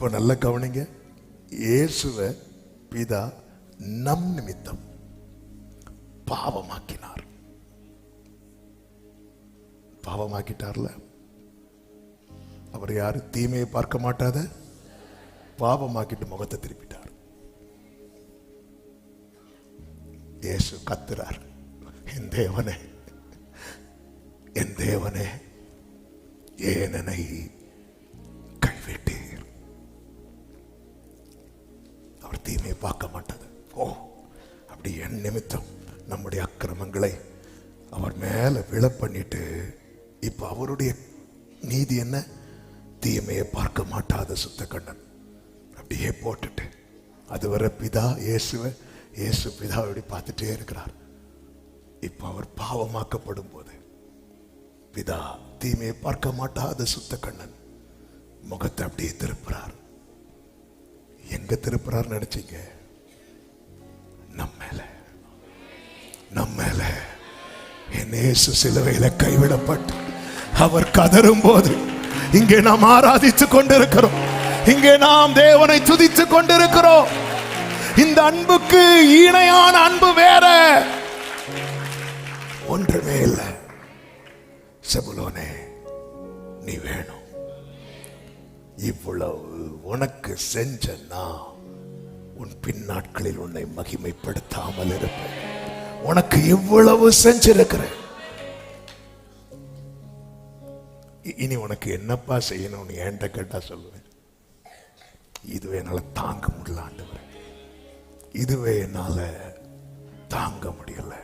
இப்போ நல்ல கவனிங்க. இயேசுவை பிதா நம் நிமித்தம் பாவமாக்கினார். பாவமாக்கிட்டார்ல. அவர் யாரு? தீமையை பார்க்க மாட்டாத பாவமாக்கிட்டு முகத்தை திருப்பிட்டார். இயேசு கத்துறார், என் தேவனே, என் தேவனே, ஏன் என்னை கைவிட்டீர்? அவர் தீமையை பார்க்க மாட்டாது. ஓ, அப்படி என் நிமித்தம் நம்முடைய அக்கிரமங்களை அவர் மேல விழ பண்ணிட்டு, இப்ப அவருடைய நீதி என்ன? தீமையை பார்க்க மாட்டாத சுத்த கண்ணன் அப்படியே போட்டுட்டு, அதுவரை பிதா இயேசுவை, இயேசு பிதாவை பார்த்துட்டே இருக்கிறார். இப்ப அவர் பாவமாக்கப்படும் போது பிதா தீமையை பார்க்க மாட்டாத சுத்த கண்ணன் முகத்தை அப்படியே திருப்புறார். எங்க திருப்புறார் நினைச்சீங்க? நம்ம மேல. என் இயேசு சிலுவையில கைவிடப்பட்டு அவர் கதறும் போது இங்கே நாம் ஆராதித்துக் கொண்டிருக்கிறோம். இங்கே நாம் தேவனை துதித்துக் கொண்டிருக்கிறோம். இந்த அன்புக்கு இணையான அன்பு வேற ஒன்றுமே இல்லை. செபுலோனே, நீ வேணும். இவ்வளவு உனக்கு செஞ்ச நான் உன் பின் நாட்களில் உன்னை மகிமைப்படுத்தாமல் இருப்பேன். உனக்கு இவ்வளவு செஞ்சிருக்கிறேன். இனி உனக்கு என்னப்பா செய்யணும்னு என்கிட்ட கேட்டா சொல்லுவேன். இதுவே என்னால தாங்க முடியல ஆண்டவரே, இதுவே என்னால தாங்க முடியல.